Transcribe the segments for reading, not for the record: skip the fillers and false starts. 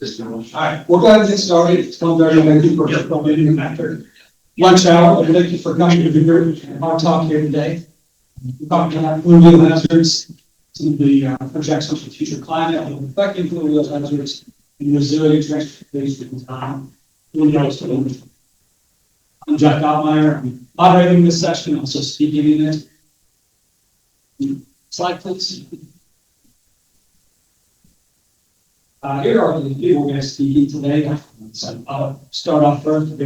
All right, we'll go ahead and get started. It's 1:30. Thank you for coming after lunch hour. And thank you for coming to our talk here today. We're talking about fluvial hazards, some of the projections for future climate, and affecting fluvial hazards and resilient transportation in time. Yellowstone. I'm Jack Dobmeier. I'm moderating this session, also speaking in it. Slide, please. Here are the people we're going to speak today. So I'll start off first with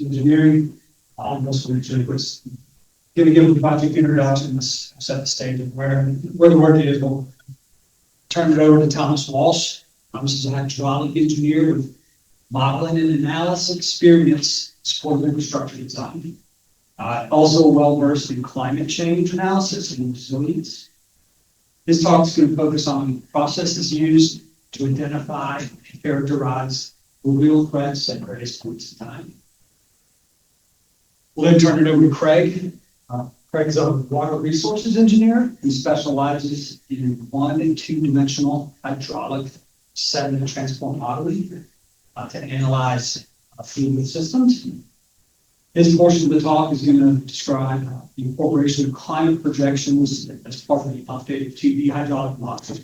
engineering. Most of the was going to give a project introduction, set the stage of where the work is. We'll turn it over to Thomas Walsh. Thomas is a hydraulic engineer with modeling and analysis experience supporting infrastructure design. Also well-versed in climate change analysis and resilience. This talk is going to focus on processes used to identify and characterize fluvial threats at various points in time. We'll then turn it over to Craig. Craig's a water resources engineer who specializes in 1- and 2-dimensional hydraulic sediment transport modeling to analyze fluvial systems. His portion of the talk is going to describe the incorporation of climate projections as part of the updated 2D hydraulic model.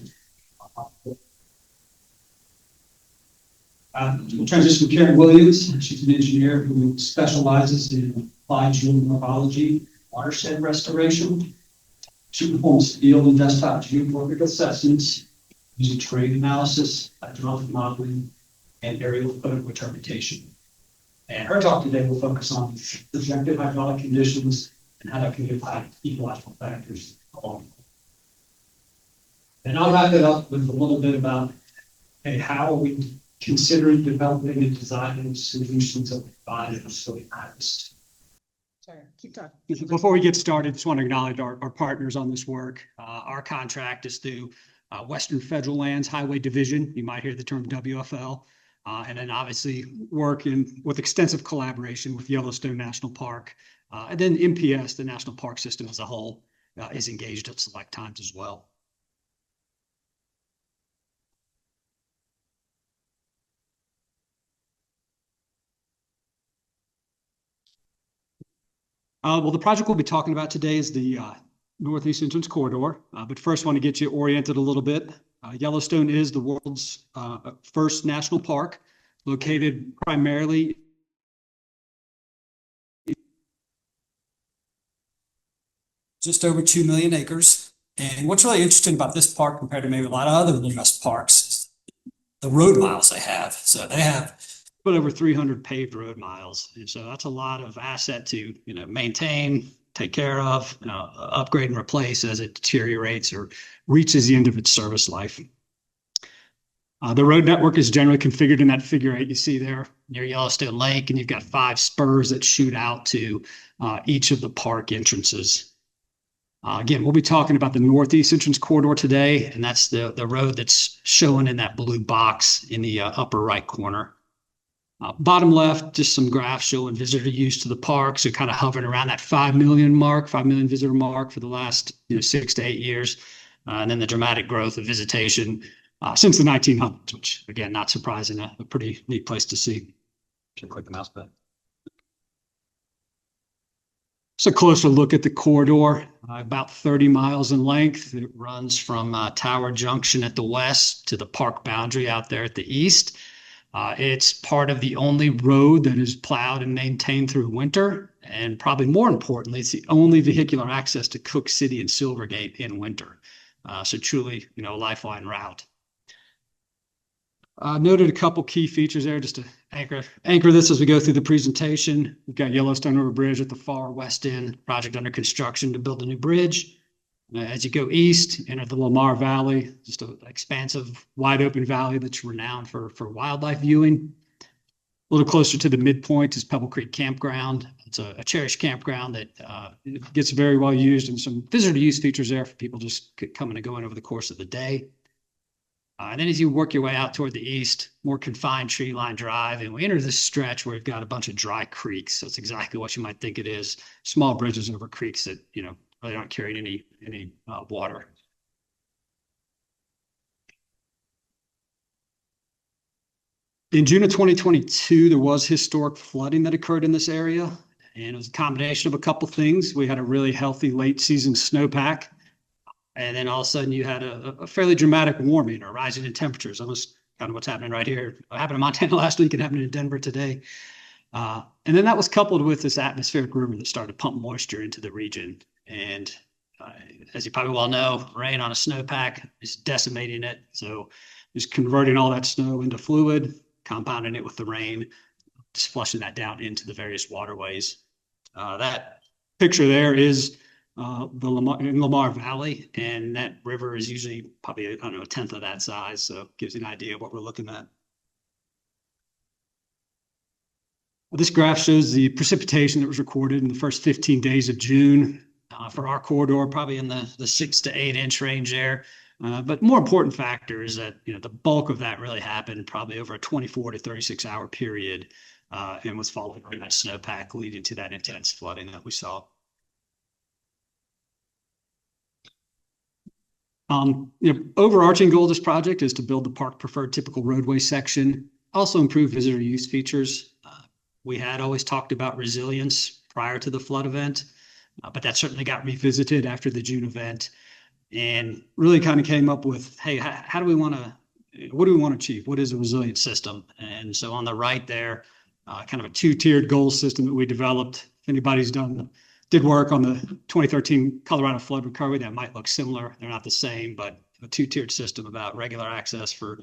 We'll transition to Karen Williams. She's an engineer who specializes in applied geomorphology, watershed restoration. She performs field and desktop geomorphic assessments using terrain analysis, hydraulic modeling, and aerial photo interpretation. And her talk today will focus on projected hydraulic conditions and how that can impact ecological factors. And I'll wrap it up with a little bit about how are we considering developing and designing solutions that provide facility harvest. Sorry, keep talking. Before we get started, just want to acknowledge our partners on this work. Our contract is through Western Federal Lands Highway Division. You might hear the term WFL. And then obviously working with extensive collaboration with Yellowstone National Park. And then MPS, the National Park System as a whole, is engaged at select times as well. Well, the project we'll be talking about today is the Northeast Entrance Corridor. But first, I want to get you oriented a little bit. Yellowstone is the world's first national park, located primarily just over 2 million acres. And what's really interesting about this park compared to maybe a lot of other U.S. parks is the road miles they have. So they have put over 300 paved road miles. And so that's a lot of asset to, maintain, take care of, upgrade and replace as it deteriorates or reaches the end of its service life. The road network is generally configured in that figure 8 you see there near Yellowstone Lake, and you've got 5 spurs that shoot out to each of the park entrances. Again, we'll be talking about the Northeast Entrance Corridor today, and that's the road that's shown in that blue box in the upper right corner. Bottom left, just some graphs showing visitor use to the park. So kind of hovering around that 5 million visitor mark for the last 6 to 8 years. And then the dramatic growth of visitation since the 1900s, which again, not surprising, a pretty neat place to see. Should click the mouse button. So a closer look at the corridor, about 30 miles in length. It runs from Tower Junction at the west to the park boundary out there at the east. It's part of the only road that is plowed and maintained through winter. And probably more importantly, it's the only vehicular access to Cook City and Silvergate in winter. So truly, a lifeline route. Noted a couple key features there just to anchor this as we go through the presentation. We've got Yellowstone River Bridge at the far west end, project under construction to build a new bridge. As you go east, enter the Lamar Valley, just an expansive, wide open valley that's renowned for wildlife viewing. A little closer to the midpoint is Pebble Creek Campground. It's a cherished campground that gets very well used, and some visitor use features there for people just coming and going over the course of the day. And then as you work your way out toward the east, more confined tree line drive, and we enter this stretch where we've got a bunch of dry creeks. So it's exactly what you might think it is. Small bridges over creeks that, really aren't carrying any water. In June of 2022, there was historic flooding that occurred in this area, and it was a combination of a couple things. We had a really healthy late season snowpack, and then all of a sudden you had a fairly dramatic warming or rising in temperatures, almost kind of what's happening right here. It happened in Montana last week and happening in Denver today. And then that was coupled with this atmospheric river that started to pump moisture into the region. And as you probably well know, rain on a snowpack is decimating it. So just converting all that snow into fluid, compounding it with the rain, just flushing that down into the various waterways. That picture there is in Lamar Valley, and that river is usually probably, I don't know, a tenth of that size. So it gives you an idea of what we're looking at. This graph shows the precipitation that was recorded in the first 15 days of June for our corridor, probably in the 6 to 8 inch range there. But more important factor is that the bulk of that really happened probably over a 24 to 36 hour period, and was followed by that snowpack leading to that intense flooding that we saw. Overarching goal of this project is to build the park preferred typical roadway section, also improve visitor use features. We had always talked about resilience prior to the flood event, but that certainly got revisited after the June event, and really kind of came up with, hey, what do we want to achieve? What is a resilient system? And so on the right there, kind of a two-tiered goal system that we developed. If anybody's did work on the 2013 Colorado flood recovery, that might look similar. They're not the same, but a two-tiered system about regular access for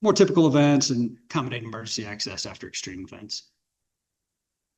more typical events and accommodating emergency access after extreme events.